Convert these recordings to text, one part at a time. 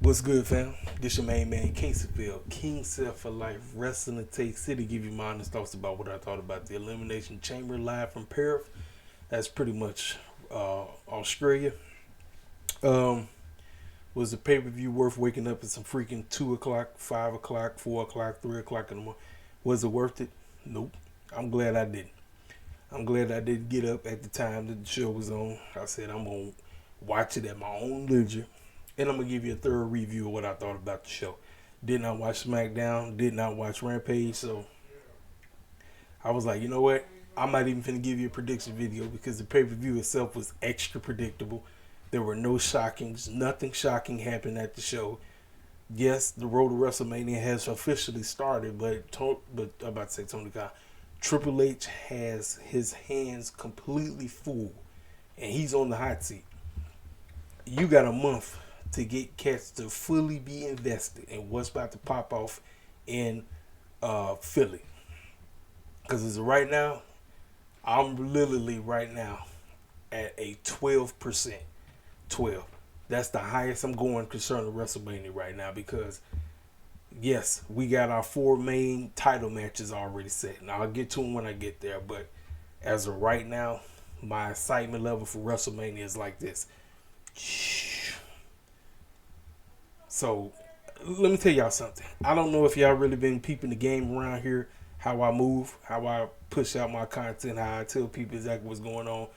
What's good, fam? This your main man, King Self for Life, Wrestling Take City. Give you my honest thoughts about what I thought about the Elimination Chamber live from Perth. That's pretty much Australia. Um, was the pay per view worth waking up at some freaking 2 o'clock, 5 o'clock, 4 o'clock, 3 o'clock in the morning? Was it worth it? Nope. I'm glad I didn't. I'm glad I didn't get up at the time that the show was on. I said I'm going to watch it at my own leisure. And I'm going to give you a thorough review of what I thought about the show. Did not watch SmackDown. Did not watch Rampage. So I was like, you know what? I'm not even going to give you a prediction video because the pay-per-view itself was extra predictable. There were no shockings. Nothing shocking happened at the show. Yes, the road to WrestleMania has officially started, but I'm about to say Tony Khan. Triple H has his hands completely full, and he's on the hot seat. You got a month to get cats to fully be invested in what's about to pop off in Philly. Because as of right now, I'm literally right now at a 12%. 12. That's the highest I'm going concerning WrestleMania right now because, yes, we got our 4 main title matches already set. Now, I'll get to them when I get there, but as of right now, my excitement level for WrestleMania is like this. So, let me tell y'all something. I don't know if y'all really been peeping the game around here, how I move, how I push out my content, how I tell people exactly what's going on.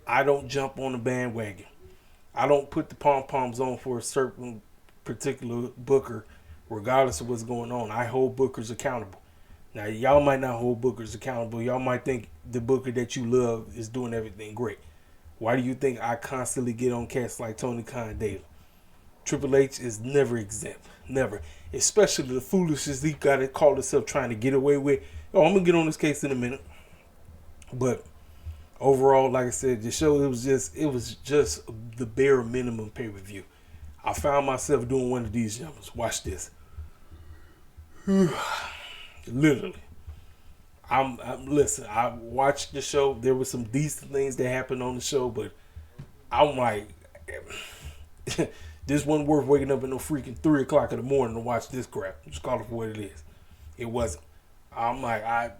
I don't jump on the bandwagon. I don't put the pom-poms on for a certain particular booker, regardless of what's going on. I hold bookers accountable. Now, y'all might not hold bookers accountable. Y'all might think the booker that you love is doing everything great. Why do you think I constantly get on cats like Tony Khan daily? Triple H is never exempt. Never. Especially the foolishness he got it called himself trying to get away with. Oh, I'm going to get on this case in a minute. But overall, like I said, the show, it was just the bare minimum pay-per-view. I found myself doing one of these jumpers. Watch this. Literally. Listen, I watched the show. There were some decent things that happened on the show, but I'm like, this wasn't worth waking up at no freaking 3 o'clock in the morning to watch this crap. Just call it for what it is. It wasn't. I'm like, I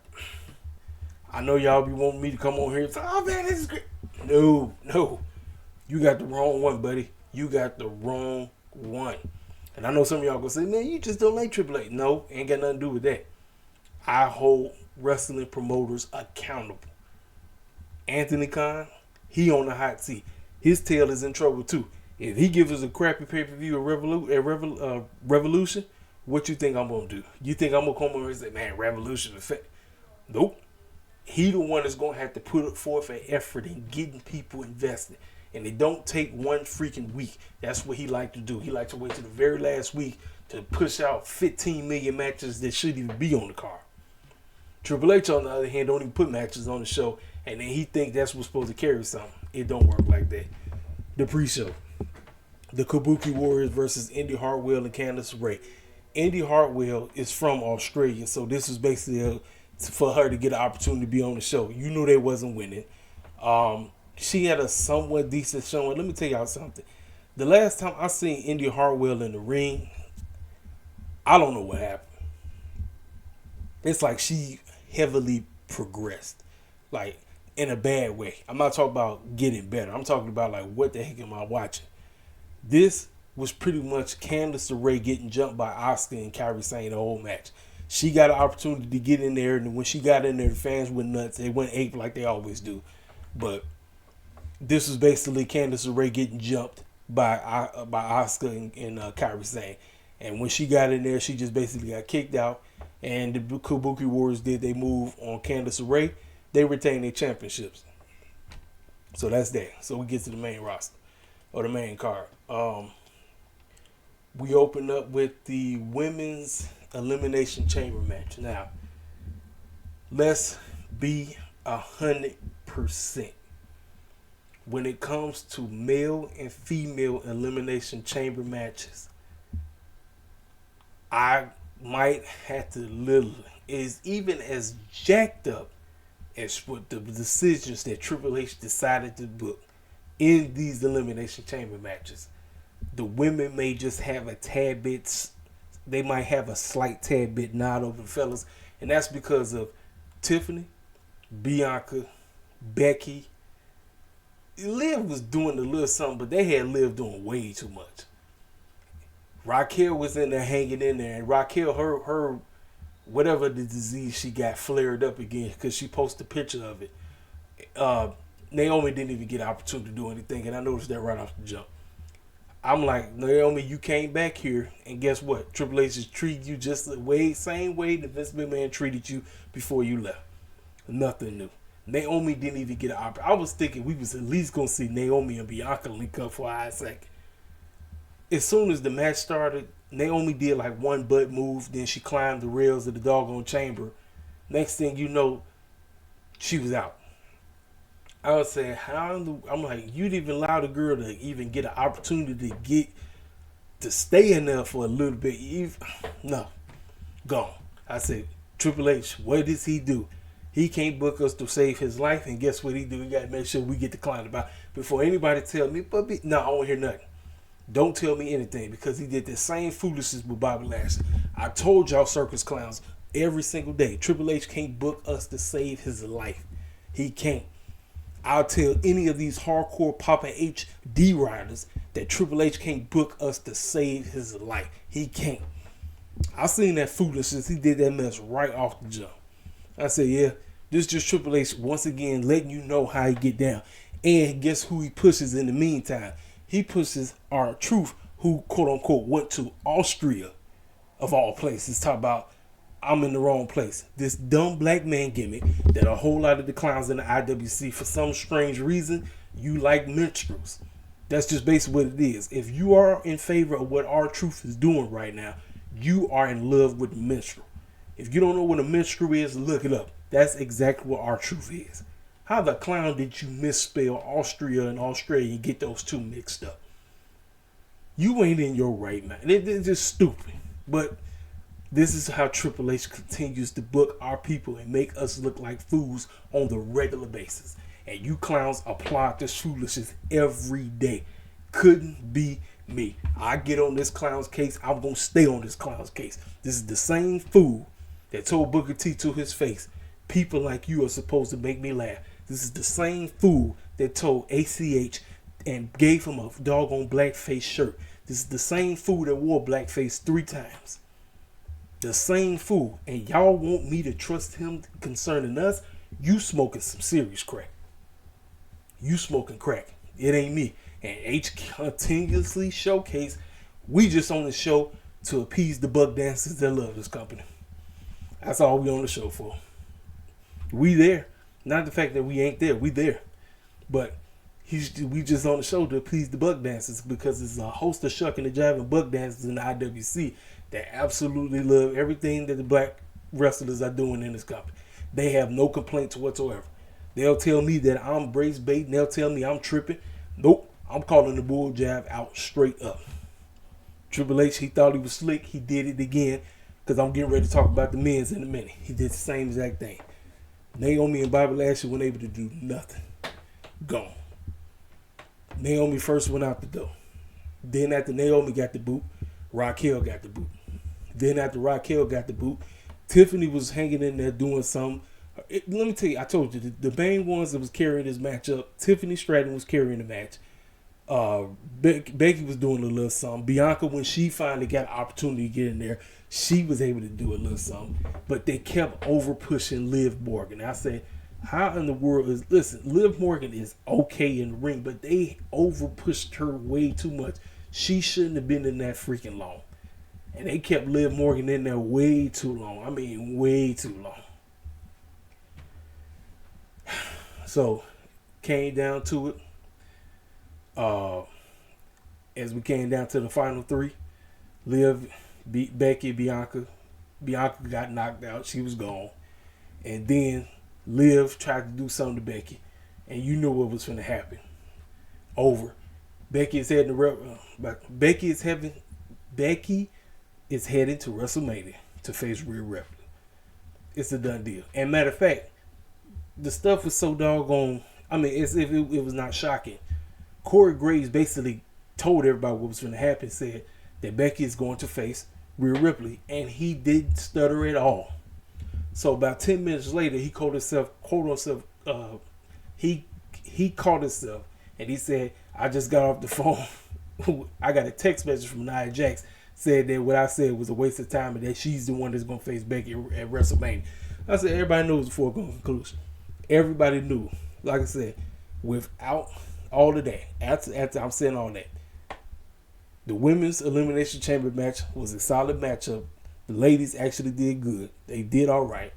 know y'all be wanting me to come on here and say, oh man, this is great. No. You got the wrong one, buddy. You got the wrong one. And I know some of y'all gonna say, man, you just don't like Triple H. No, ain't got nothing to do with that. I hold wrestling promoters accountable. Anthony Khan, he on the hot seat. His tail is in trouble too. If he gives us a crappy pay-per-view at Revolution, what you think I'm gonna do? You think I'm gonna come over and say, man, Revolution effect? Nope. He the one that's going to have to put forth an effort in getting people invested. And it don't take one freaking week. That's what he like to do. He like to wait to the very last week to push out 15 million matches that shouldn't even be on the card. Triple H, on the other hand, don't even put matches on the show. And then he think that's what's supposed to carry something. It don't work like that. The pre-show. The Kabuki Warriors versus Indy Hartwell and Candice LeRae. Indy Hartwell is from Australia, so this is basically for her to get an opportunity to be on the show. You knew they wasn't winning. She had a somewhat decent showing. Let me tell y'all something. The last time I seen Indy Hartwell in the ring, I don't know what happened. It's like she heavily progressed. Like, in a bad way. I'm not talking about getting better. I'm talking about, like, what the heck am I watching? This was pretty much Candice LeRae getting jumped by Asuka and Kairi Sane the whole match. She got an opportunity to get in there, and when she got in there, the fans went nuts. They went ape like they always do. But this was basically Candice LeRae getting jumped by Asuka and Kairi Sane. And when she got in there, she just basically got kicked out. And the Kabuki Warriors did they move on Candice LeRae. They retained their championships. So that's that. So we get to the main roster, or the main card. We open up with the women's Elimination Chamber match. Now, let's be 100%. When it comes to male and female Elimination Chamber matches, I might have to literally, is even as jacked up as what the decisions that Triple H decided to book in these Elimination Chamber matches. The women may just have a tad bit, they might have a slight tad bit nod over the fellas, and that's because of Tiffany, Bianca, Becky. Liv was doing a little something, but they had Liv doing way too much. Raquel was in there hanging in there, and Raquel, her whatever the disease she got flared up again because she posted a picture of it. Naomi didn't even get an opportunity to do anything, and I noticed that right off the jump. I'm like, Naomi, you came back here, and guess what? Triple H is treating you just the same way that Vince McMahon treated you before you left. Nothing new. Naomi didn't even get an opportunity. I was thinking we was at least going to see Naomi and Bianca link up for a hot second. As soon as the match started, Naomi did like one butt move, then she climbed the rails of the doggone chamber. Next thing you know, she was out. I was saying, I'm like, you didn't even allow the girl to even get an opportunity to stay in there for a little bit. No, gone. I said, Triple H, what does he do? He can't book us to save his life, and guess what he do? He got to make sure we get the client about before anybody tell me. No, I won't hear nothing. Don't tell me anything, because he did the same foolishness with Bobby Lashley. I told y'all circus clowns every single day. Triple H can't book us to save his life. He can't. I'll tell any of these hardcore Papa HD riders that Triple H can't book us to save his life. He can't. I seen that foolishness. He did that mess right off the jump. I said, yeah, this is just Triple H once again letting you know how he get down. And guess who he pushes in the meantime? He pushes R-Truth, who quote unquote went to Austria of all places. Talk about, I'm in the wrong place. This dumb black man gimmick that a whole lot of the clowns in the IWC, for some strange reason, you like minstrels. That's just basically what it is. If you are in favor of what R-Truth is doing right now, you are in love with the minstrel. If you don't know what a minstrel is, look it up. That's exactly what R-Truth is. How the clown did you misspell Austria and Australia and get those two mixed up? You ain't in your right mind. It's just stupid. But this is how Triple H continues to book our people and make us look like fools on the regular basis. And you clowns apply this foolishness every day. Couldn't be me. I get on this clown's case. I'm going to stay on this clown's case. This is the same fool that told Booker T to his face, people like you are supposed to make me laugh. This is the same fool that told ACH and gave him a doggone blackface shirt. This is the same fool that wore blackface 3 times. The same fool. And y'all want me to trust him concerning us? You smoking some serious crack. You smoking crack. It ain't me. And H continuously showcase, we just on the show to appease the buck dancers that love this company. That's all we on the show for. We there. Not the fact that we ain't there. We there. But we just on the show to appease the buck dancers, because there's a host of shucking and jiving buck dancers in the IWC that absolutely love everything that the black wrestlers are doing in this company. They have no complaints whatsoever. They'll tell me that I'm brace bait, and they'll tell me I'm tripping. Nope. I'm calling the bull jive out straight up. Triple H, he thought he was slick. He did it again, because I'm getting ready to talk about the men's in a minute. He did the same exact thing. Naomi and Bobby Lashley weren't able to do nothing. Gone. Naomi first went out the door. Then after Naomi got the boot, Raquel got the boot. Then after Raquel got the boot, Tiffany was hanging in there doing something. Let me tell you, I told you, the main ones that was carrying this match up, Tiffany Stratton was carrying the match. Becky was doing a little something. Bianca, when she finally got an opportunity to get in there, she was able to do a little something. But they kept over pushing Liv Morgan. I said, how in the world is, listen, Liv Morgan is okay in the ring, but they over pushed her way too much. She shouldn't have been in that freaking long. And they kept Liv Morgan in there way too long. I mean, way too long. So, came down to it. As we came down to the final 3, Liv beat Becky, Bianca. Bianca got knocked out. She was gone. And then Liv tried to do something to Becky. And you know what was going to happen. Over. Becky is heading to Becky is heading to WrestleMania to face Rhea Ripley. It's a done deal. And matter of fact, the stuff was so doggone, I mean, as if it was not shocking. Corey Graves basically told everybody what was going to happen, said that Becky is going to face Rhea Ripley, and he didn't stutter at all. So about 10 minutes later, he called himself, he called himself, and he said, I just got off the phone. I got a text message from Nia Jax, said that what I said was a waste of time and that she's the one that's going to face Becky at WrestleMania. I said, everybody knows the foregone conclusion. Everybody knew. Like I said, without all of that, after I'm saying all that, the women's Elimination Chamber match was a solid matchup. The ladies actually did good. They did all right.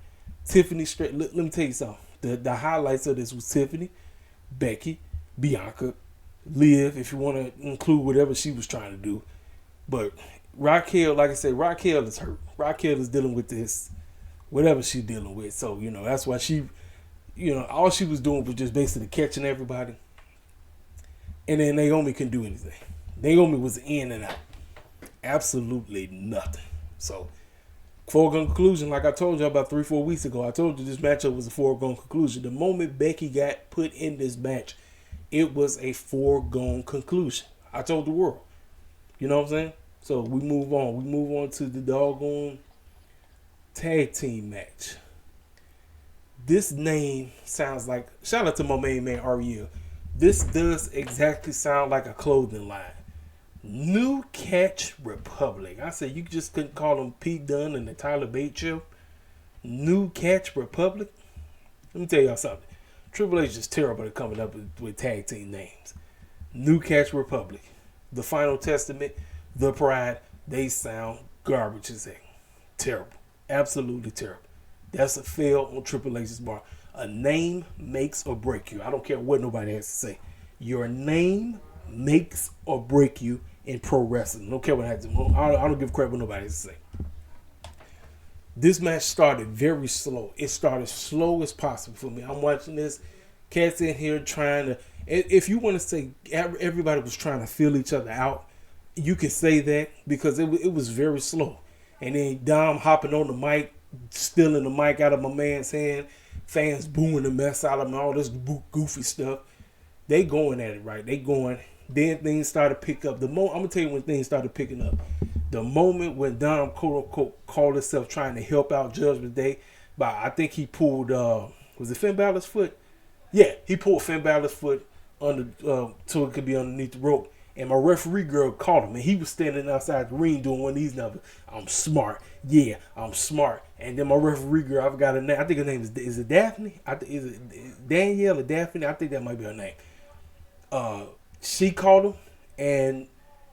Tiffany, let me tell you something. The highlights of this was Tiffany, Becky, Bianca, Liv, if you want to include whatever she was trying to do. But Raquel, like I said, Raquel is hurt. Raquel is dealing with this, whatever she's dealing with. So, that's why she, all she was doing was just basically catching everybody. And then Naomi couldn't do anything. Naomi was in and out. Absolutely nothing. So, foregone conclusion, like I told you about 3-4 weeks ago, I told you this matchup was a foregone conclusion. The moment Becky got put in this match, it was a foregone conclusion. I told the world. You know what I'm saying? So we move on. We move on to the doggone tag team match. This name sounds like, shout out to my main man Ariel. This does exactly sound like a clothing line. New Catch Republic. I said you just couldn't call them Pete Dunne and the Tyler Bate show. New Catch Republic. Let me tell y'all something. Triple H is terrible at coming up with tag team names. New Catch Republic. The Final Testament. The Pride. They sound garbage as heck. Terrible. Absolutely terrible. That's a fail on Triple H's bar. A name makes or break you. I don't care what nobody has to say. Your name makes or break you in pro wrestling. I don't care what I have to. I don't give a crap what nobody has to say. This match started very slow. It started slow as possible for me. I'm watching this. Cats in here trying to. If you want to say everybody was trying to feel each other out, you can say that because it was very slow. And then Dom hopping on the mic, stealing the mic out of my man's hand, fans booing the mess out of him, all this goofy stuff. They going at it right. They going. Then things started to pick up. I'm gonna tell you when things started picking up. The moment when Dom quote unquote called himself trying to help out Judgment Day, but I think he pulled was it Finn Balor's foot? Yeah, he pulled Finn Balor's foot under so it could be underneath the rope. And my referee girl caught him, and he was standing outside the ring doing one of these numbers. I'm smart. Yeah, I'm smart. And then my referee girl, I forgot her name. I think her name is it Daphne? Is it Danielle or Daphne? I think that might be her name. She caught him, and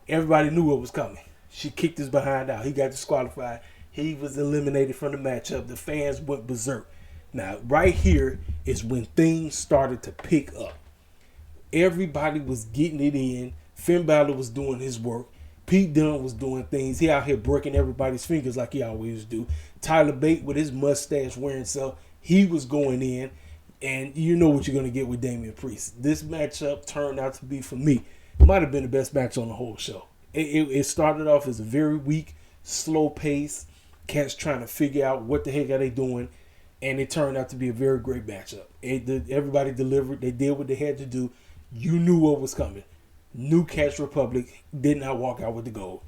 everybody knew what was coming. She kicked his behind out. He got disqualified. He was eliminated from the matchup. The fans went berserk. Now, right here is when things started to pick up. Everybody was getting it in. Finn Balor was doing his work. Pete Dunne was doing things. He out here breaking everybody's fingers like he always do. Tyler Bate with his mustache wearing stuff. He was going in. And you know what you're going to get with Damian Priest. This matchup turned out to be, for me, it might have been the best match on the whole show. It started off as a very weak, slow pace. Cats trying to figure out what the heck are they doing. And it turned out to be a very great matchup. Everybody delivered. They did what they had to do. You knew what was coming. New Catch Republic did not walk out with the gold.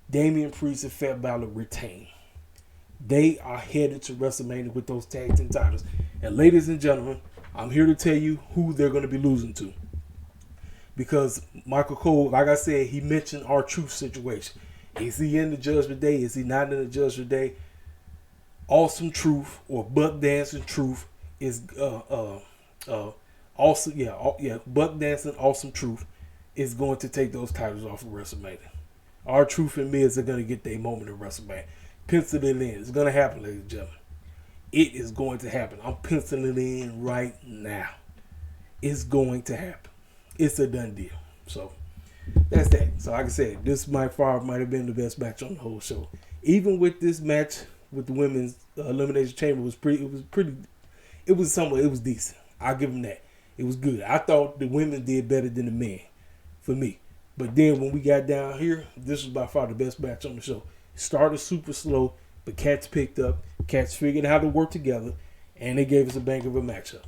Damian Priest and Finn Balor retained. They are headed to WrestleMania with those tag team titles. And ladies and gentlemen, I'm here to tell you who they're going to be losing to. Because Michael Cole, like I said, he mentioned R-Truth situation. Is he in the Judgment Day? Is he not in the Judgment Day? Awesome Truth or Buck Dancing Truth is Buck Dancing Awesome Truth is going to take those titles off of WrestleMania. R-Truth and Miz are going to get their moment at WrestleMania. Pencil it in. It's going to happen, ladies and gentlemen. It is going to happen. I'm penciling it in right now. It's going to happen. It's a done deal. So that's that. So like I said, this might have been the best match on the whole show. Even with this match with the women's Elimination Chamber, it was decent. I'll give them that. It was good. I thought the women did better than the men, for me. But then when we got down here, this was by far the best match on the show. It started super slow, but Cats picked up. Cats figured out how to work together, and they gave us a bang of a matchup.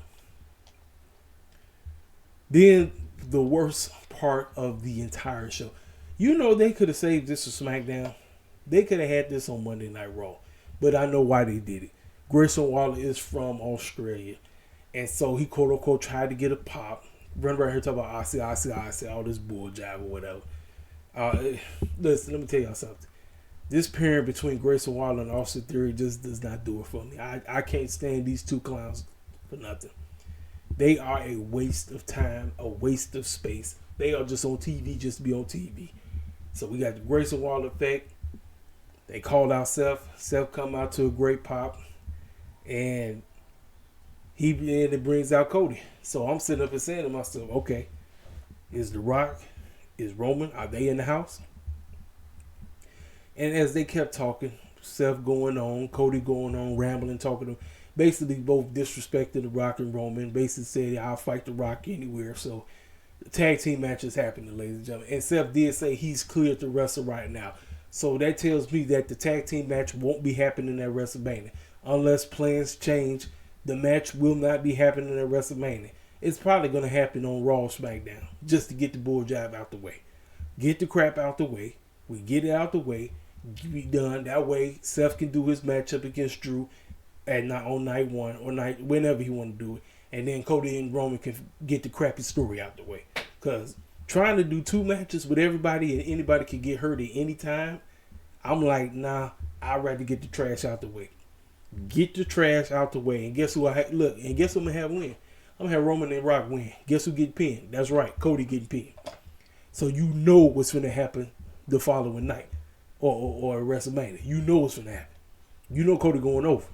Then the worst part of the entire show. You know, they could have saved this for SmackDown. They could have had this on Monday Night Raw. But I know why they did it. Grayson Waller is from Australia. And so he quote unquote tried to get a pop. Run around here talking about I see all this bull jive or whatever. Listen, let me tell y'all something. This pairing between Grayson Waller and Austin Theory just does not do it for me. I can't stand these two clowns for nothing. They are a waste of time, a waste of space. They are just on TV just to be on TV. So we got the Grayson Waller effect. They called out Seth. Seth come out to a great pop. And it brings out Cody. So I'm sitting up and saying to myself, okay, is The Rock, is Roman, are they in the house? And as they kept talking, Seth going on, Cody going on, rambling, talking to basically both disrespected The Rock and Roman. Basically said, I'll fight The Rock anywhere. So the tag team match is happening, ladies and gentlemen. And Seth did say he's cleared to wrestle right now. So that tells me that the tag team match won't be happening at WrestleMania. Unless plans change, the match will not be happening at WrestleMania. It's probably going to happen on Raw or SmackDown just to get the bull jive out the way. Get the crap out the way. We get it out the way. Be done. That way, Seth can do his matchup against Drew on night one or night whenever he want to do it. And then Cody and Roman can get the crappy story out the way. Because trying to do two matches with everybody and anybody can get hurt at any time, I'm like, nah, I'd rather get the trash out the way. Get the trash out the way. And guess who and guess who I'm going to have win? I'm going to have Roman and Rock win. Guess who getting pinned? That's right, Cody getting pinned. So you know what's going to happen the following night or WrestleMania. You know what's going to happen. You know Cody going over.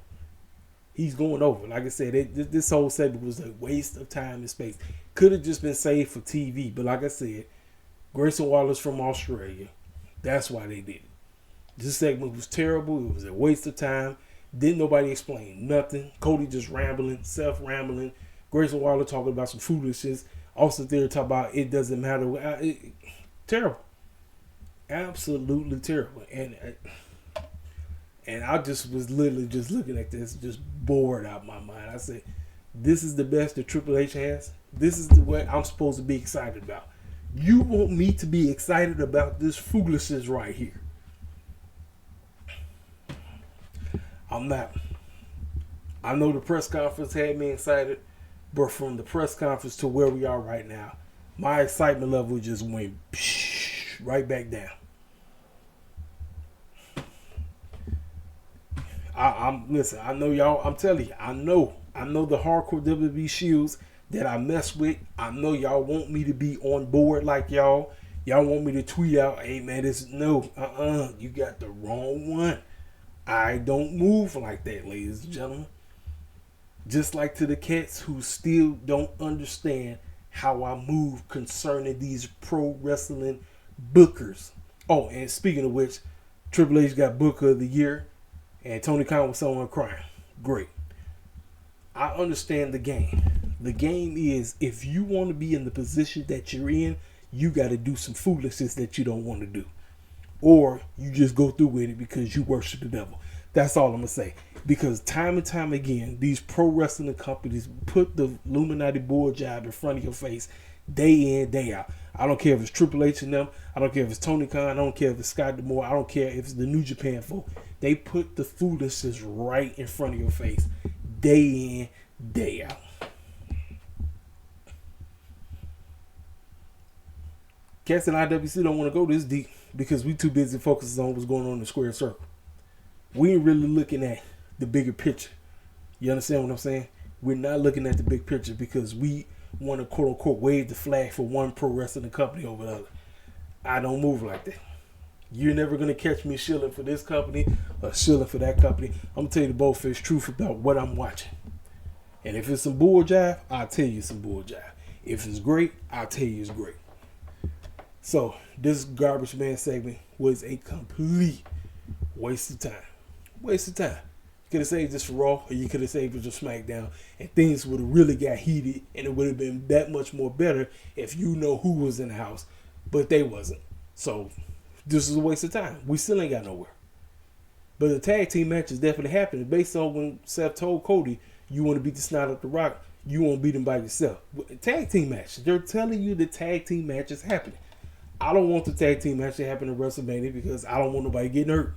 He's going over. Like I said, this whole segment was a waste of time and space. Could have just been saved for TV. But like I said, Grayson Waller's from Australia. That's why they did it. This segment was terrible. It was a waste of time. Didn't nobody explain nothing. Cody just rambling, Seth rambling. Grayson Waller talking about some foolishness. Austin Theory talking about it doesn't matter. Terrible. Absolutely terrible. And I just was literally just looking at this, just bored out of my mind. I said, this is the best that Triple H has. This is what I'm supposed to be excited about. You want me to be excited about this foolishness right here. I'm not. I know the press conference had me excited, but from the press conference to where we are right now, my excitement level just went right back down. Listen, I know y'all, I'm telling you, I know the hardcore WWE shields that I mess with. I know y'all want me to be on board like y'all. Y'all want me to tweet out, hey man, you got the wrong one. I don't move like that, ladies and gentlemen. Just like to the cats who still don't understand how I move concerning these pro wrestling bookers. Oh, and speaking of which, Triple H got Booker of the Year, and Tony Khan was someone crying. Great. I understand the game. The game is, if you want to be in the position that you're in, you got to do some foolishness that you don't want to do. Or you just go through with it because you worship the devil. That's all I'm going to say. Because time and time again, these pro wrestling companies put the Illuminati bull job in front of your face day in, day out. I don't care if it's Triple H and them. I don't care if it's Tony Khan. I don't care if it's Scott D'Amore. I don't care if it's the New Japan folk. They put the foolishness right in front of your face day in, day out. Cats and IWC don't want to go this deep because we too busy focusing on what's going on in the square circle. We ain't really looking at the bigger picture. You understand what I'm saying? We're not looking at the big picture because we want to quote unquote wave the flag for one pro wrestling company over the other. I don't move like that. You're never going to catch me shilling for this company or shilling for that company. I'm going to tell you the bold-faced truth about what I'm watching. And if it's some bull jive, I'll tell you some bull jive. If it's great, I'll tell you it's great. So this garbage man segment was a complete waste of time. Waste of time. You could have saved this for Raw, or you could have saved it for SmackDown, and things would have really got heated, and it would have been that much more better if you know who was in the house, but they wasn't. So this is a waste of time. We still ain't got nowhere. But the tag team match is definitely happening based on when Seth told Cody, you want to beat the snot up the Rock, You won't beat him by yourself. Tag team match. They're telling you the tag team match is happening. I don't want the tag team match to happen at WrestleMania because I don't want nobody getting hurt.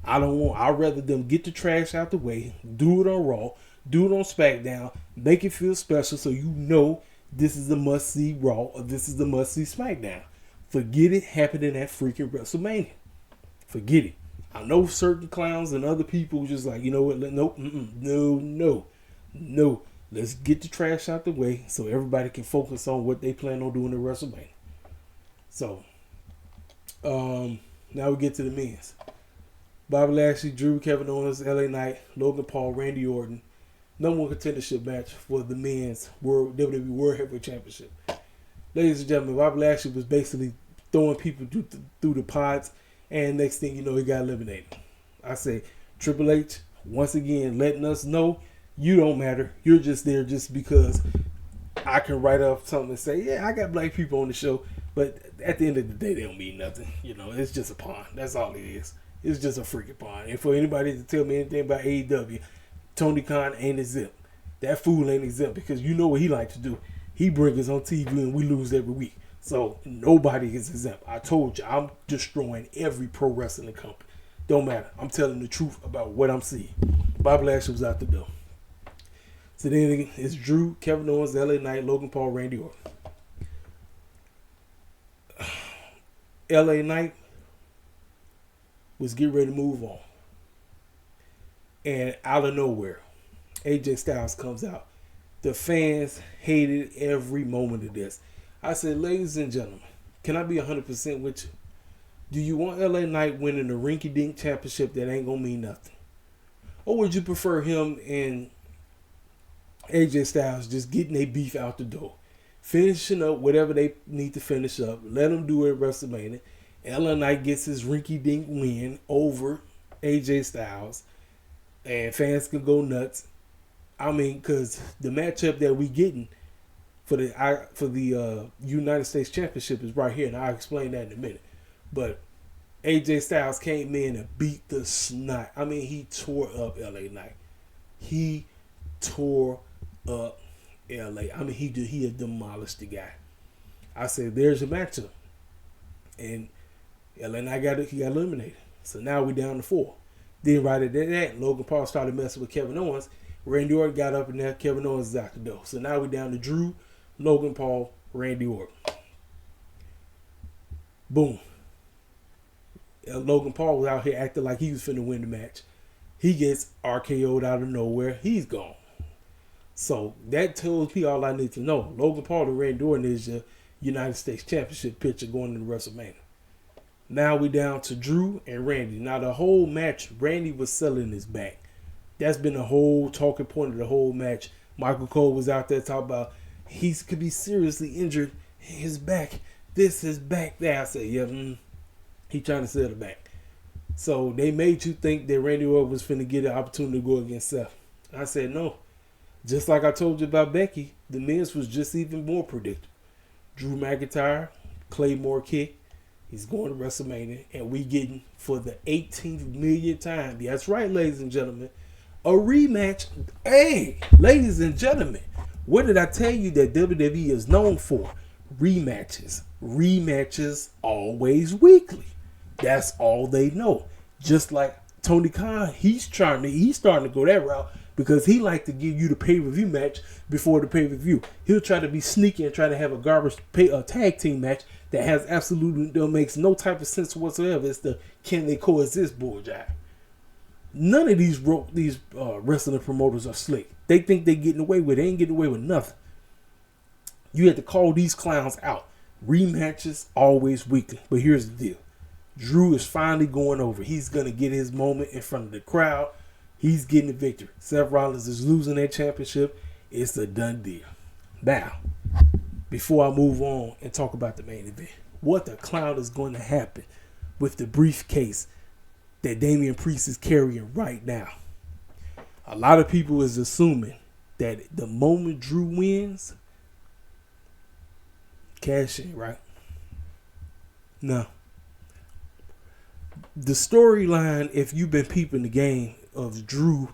I'd rather them get the trash out the way, do it on Raw, do it on SmackDown, make it feel special so you know this is a must-see Raw or this is a must-see SmackDown. Forget it happening at freaking WrestleMania. Forget it. I know certain clowns and other people just like, you know what, nope, no. Let's get the trash out the way so everybody can focus on what they plan on doing at WrestleMania. So, now we get to the men's. Bobby Lashley, Drew, Kevin Owens, LA Knight, Logan Paul, Randy Orton. Number one contendership match for the men's WWE World Heavyweight Championship. Ladies and gentlemen, Bobby Lashley was basically throwing people through the pods, and next thing you know, he got eliminated. I say, Triple H, once again, letting us know you don't matter. You're just there just because I can write up something and say, yeah, I got black people on the show, but at the end of the day, they don't mean nothing. You know, it's just a pawn. That's all it is. It's just a freaking pawn. And for anybody to tell me anything about AEW, Tony Khan ain't exempt. That fool ain't exempt because you know what he like to do. He brings us on TV and we lose every week. So nobody is exempt. I told you, I'm destroying every pro wrestling company. Don't matter. I'm telling the truth about what I'm seeing. Bobby Lashley was out the door. So then it's Drew, Kevin Owens, LA Knight, Logan Paul, Randy Orton. LA Knight was getting ready to move on. And out of nowhere, AJ Styles comes out. The fans hated every moment of this. I said, ladies and gentlemen, can I be 100% with you? Do you want LA Knight winning the rinky-dink championship that ain't going to mean nothing? Or would you prefer him and AJ Styles just getting their beef out the door? Finishing up whatever they need to finish up. Let them do it at WrestleMania. LA Knight gets his rinky-dink win over AJ Styles. And fans can go nuts. I mean, because the matchup that we getting for the United States Championship is right here, and I'll explain that in a minute. But AJ Styles came in and beat the snot. I mean, he tore up LA Knight. He tore up LA. I mean, he had demolished the guy. I said, there's a matchup, and LA Knight got eliminated. So now we down to 4. Then right at that, Logan Paul started messing with Kevin Owens. Randy Orton got up in there. Kevin Owens is out the door. So now we down to Drew, Logan Paul, Randy Orton. Boom. Logan Paul was out here acting like he was finna win the match. He gets RKO'd out of nowhere. He's gone. So that tells me all I need to know. Logan Paul and Randy Orton is your United States Championship picture going into WrestleMania. Now we down to Drew and Randy. Now the whole match, Randy was selling his back. That's been the whole talking point of the whole match. Michael Cole was out there talking about he could be seriously injured. His back, his back there. I said, yeah, he trying to sell the back. So they made you think that Randy Orton was finna get an opportunity to go against Seth. I said no. Just like I told you about Becky, the men's was just even more predictable. Drew McIntyre, Claymore kick. He's going to WrestleMania, and we getting, for the 18th millionth time, that's right, ladies and gentlemen, a rematch. Hey, ladies and gentlemen, what did I tell you that WWE is known for? Rematches. Rematches always weekly. That's all they know. Just like Tony Khan, he's starting to go that route because he like to give you the pay-per-view match before the pay-per-view. He'll try to be sneaky and try to have a garbage tag team match that has absolutely makes no type of sense whatsoever. It's the can they coexist bullshit. None of these wrestling promoters are slick. They think they're getting away with it. They ain't getting away with nothing. You have to call these clowns out. Rematches always weekly. But here's the deal. Drew is finally going over. He's going to get his moment in front of the crowd. He's getting the victory. Seth Rollins is losing that championship. It's a done deal. Now, before I move on and talk about the main event, what the clown is going to happen with the briefcase that Damian Priest is carrying right now. A lot of people is assuming that the moment Drew wins, cash in, right? No. The storyline, if you've been peeping the game of Drew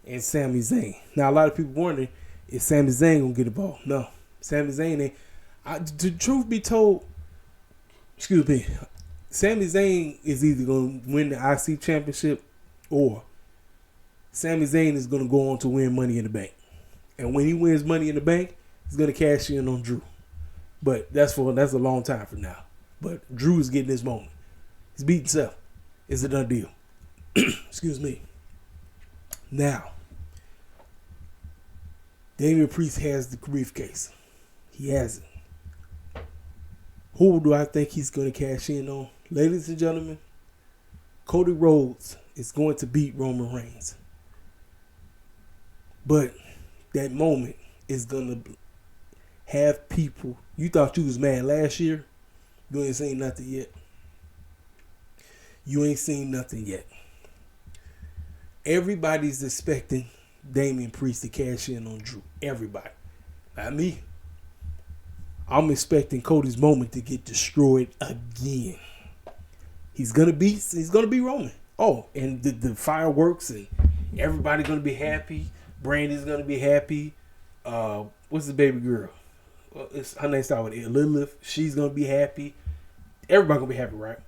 and Sami Zayn. Now, a lot of people wondering, Is Sami Zayn gonna get involved? No, Sami Zayn ain't. The truth be told, excuse me, Sami Zayn is either gonna win the IC championship or Sami Zayn is gonna go on to win Money in the Bank. And when he wins Money in the Bank, he's gonna cash in on Drew. But that's a long time from now. But Drew is getting his moment. He's beating Seth. It's a done deal. Excuse me. Now, Damian Priest has the briefcase. He has it. Who do I think he's going to cash in on? Ladies and gentlemen, Cody Rhodes is going to beat Roman Reigns. But that moment is going to have people. You thought you was mad last year. You ain't seen nothing yet. You ain't seen nothing yet. Everybody's expecting Damian Priest to cash in on Drew. Everybody. Not me. I'm expecting Cody's moment to get destroyed again. He's gonna beat Roman. Oh, and the fireworks and everybody gonna be happy. Brandy's gonna be happy. What's the baby girl? Her name starts with Lilith. She's gonna be happy. Everybody gonna be happy, right?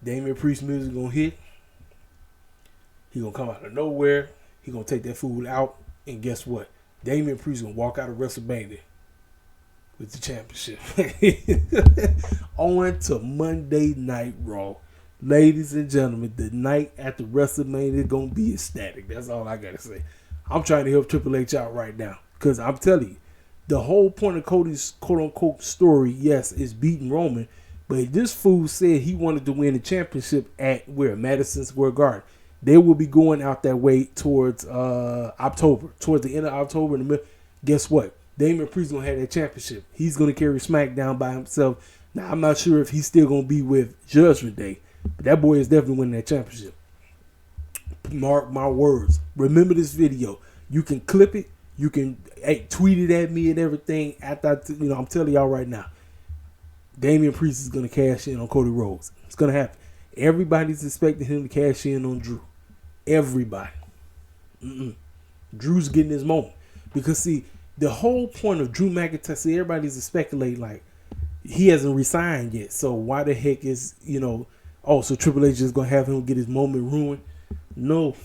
Damian Priest music gonna hit. He gonna come out of nowhere. He gonna take that fool out, and guess what? Damian Priest gonna walk out of WrestleMania with the championship. On to Monday Night Raw. Ladies and gentlemen, the night after WrestleMania is gonna be ecstatic. That's all I gotta say. I'm trying to help Triple H out right now, because I'm telling you, the whole point of Cody's quote-unquote story, yes, is beating Roman, but this fool said he wanted to win the championship at where? Madison Square Garden. They will be going out that way towards October, towards the end of October. In the middle. Guess what? Damian Priest gonna have that championship. He's gonna carry SmackDown by himself. Now I'm not sure if he's still gonna be with Judgment Day, but that boy is definitely winning that championship. Mark my words. Remember this video. You can clip it. You can tweet it at me and everything. After I'm telling y'all right now, Damian Priest is gonna cash in on Cody Rhodes. It's gonna happen. Everybody's expecting him to cash in on Drew. Everybody. Drew's getting his moment. Because, see, the whole point of Drew McIntyre, see, everybody's speculating, like, he hasn't resigned yet. So why the heck is, so Triple H is going to have him get his moment ruined? No.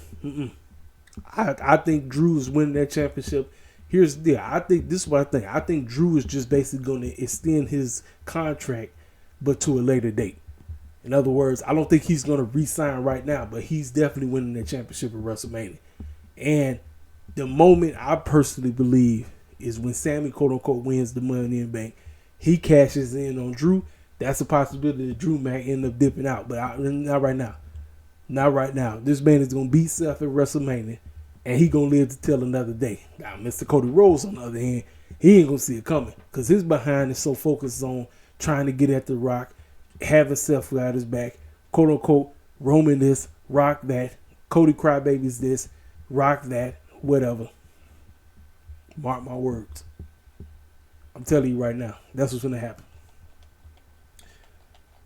I think Drew is winning that championship. Here's the deal. This is what I think. I think Drew is just basically going to extend his contract, but to a later date. In other words, I don't think he's going to re-sign right now, but he's definitely winning that championship at WrestleMania. And the moment I personally believe is when Sammy, quote-unquote, wins the Money in the Bank. He cashes in on Drew. That's a possibility that Drew might end up dipping out, but not right now. Not right now. This man is going to beat Seth at WrestleMania, and he going to live to tell another day. Now, Mr. Cody Rhodes, on the other hand, he ain't going to see it coming because his behind is so focused on trying to get at The Rock, having Seth without his back, quote unquote, Roman this, Rock that, Cody Crybabies this, Rock that, whatever. Mark my words. I'm telling you right now, that's what's going to happen.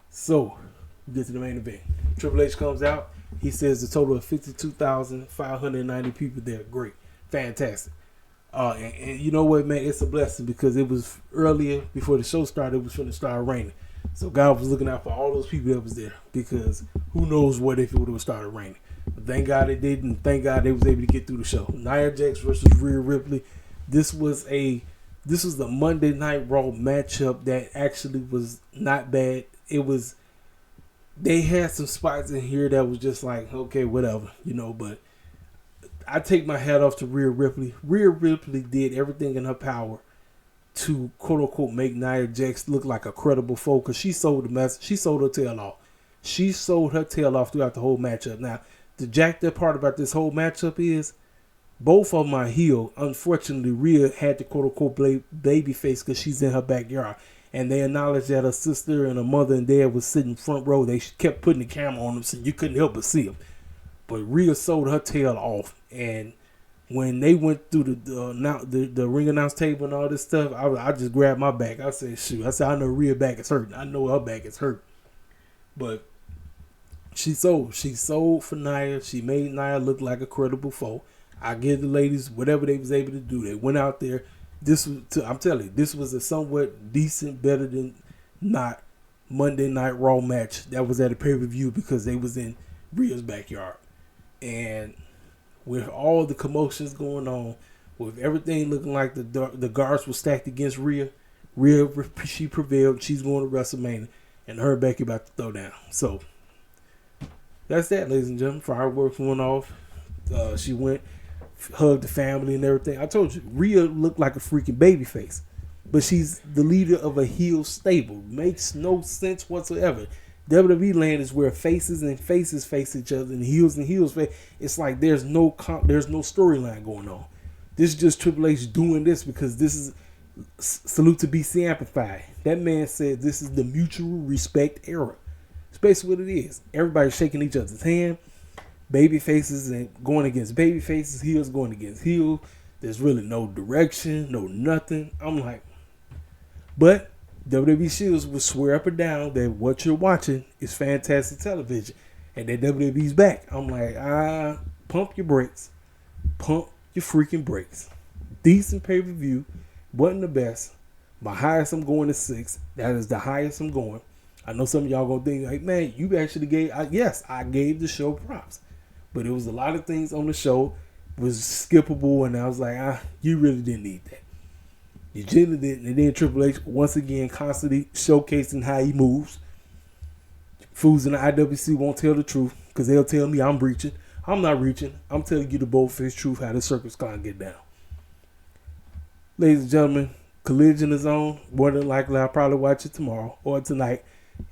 So, we get to the main event. Triple H comes out. He says the total of 52,590 people there. Great. Fantastic. And you know what, man? It's a blessing because it was earlier, before the show started, it was going to start raining. So God was looking out for all those people that was there because who knows what if it would have started raining. But thank God it didn't. And thank God they was able to get through the show. Nia Jax versus Rhea Ripley. This was the Monday Night Raw matchup that actually was not bad. They had some spots in here that was just like, okay, whatever, but I take my hat off to Rhea Ripley. Rhea Ripley did everything in her power to quote unquote make Nia Jax look like a credible foe because she sold the mess. She sold her tail off. She sold her tail off throughout the whole matchup. Now, the jacked up part about this whole matchup is both of them are heel. Unfortunately, Rhea had to quote unquote baby face because she's in her backyard. And they acknowledged that her sister and her mother and dad was sitting front row. They kept putting the camera on them so you couldn't help but see them. But Rhea sold her tail off. And when they went through the ring announce table and all this stuff, I just grabbed my back. I said, shoot. I said, I know Rhea's back is hurting. I know her back is hurt. But she sold. She sold for Nia. She made Nia look like a credible foe. I give the ladies whatever they was able to do. They went out there. I'm telling you, this was a somewhat decent, better than not Monday Night Raw match that was at a pay-per-view because they was in Rhea's backyard. And with all the commotions going on, with everything looking like the guards were stacked against Rhea, she prevailed. She's going to WrestleMania, and her and Becky about to throw down. So that's that, ladies and gentlemen. Fireworks went off. She went, hugged the family and everything. I told you, Rhea looked like a freaking baby face, but she's the leader of a heel stable. Makes no sense whatsoever. WWE land is where faces and faces face each other, and heels face. It's like there's no storyline going on. This is just Triple H doing this because this is salute to BC Amplified. That man said this is the mutual respect era. It's basically what it is. Everybody's shaking each other's hand. Baby faces and going against baby faces, heels going against heels. There's really no direction, no nothing. I'm like, but WWE Shields will swear up and down that what you're watching is fantastic television and that WWE's back. I'm like, pump your brakes. Pump your freaking brakes. Decent pay-per-view. Wasn't the best. My highest I'm going is 6. That is the highest I'm going. I know some of y'all gonna think like, man, you actually gave, yes, I gave the show props. But it was a lot of things on the show was skippable, and I was like, you really didn't need that. You generally didn't. And then Triple H, once again, constantly showcasing how he moves. Fools in the IWC won't tell the truth because they'll tell me I'm reaching. I'm not reaching. I'm telling you the bold-faced truth how the circus clown get down. Ladies and gentlemen, Collision is on. More than likely, I'll probably watch it tomorrow or tonight.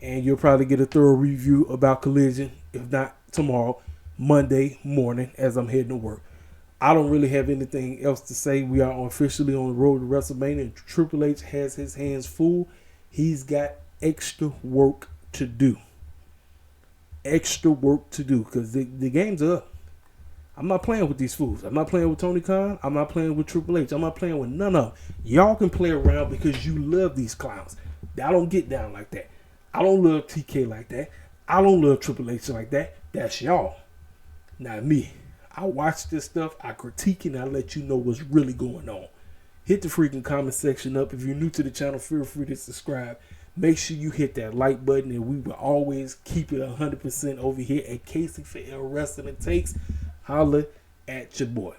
And you'll probably get a thorough review about Collision, if not tomorrow, Monday morning as I'm heading to work. I don't really have anything else to say. We are officially on the road to WrestleMania, and Triple H has his hands full. He's got extra work to do. Extra work to do because the games are up. I'm not playing with these fools. I'm not playing with Tony Khan. I'm not playing with Triple H. I'm not playing with none of them. Y'all can play around because you love these clowns. I don't get down like that. I don't love TK like that. I don't love Triple H like that. That's y'all. Not me. I watch this stuff. I critique it and I let you know what's really going on. Hit the freaking comment section up. If you're new to the channel, feel free to subscribe. Make sure you hit that like button, and we will always keep it 100% over here at Casey for L Wrestling Takes. Holla at your boy.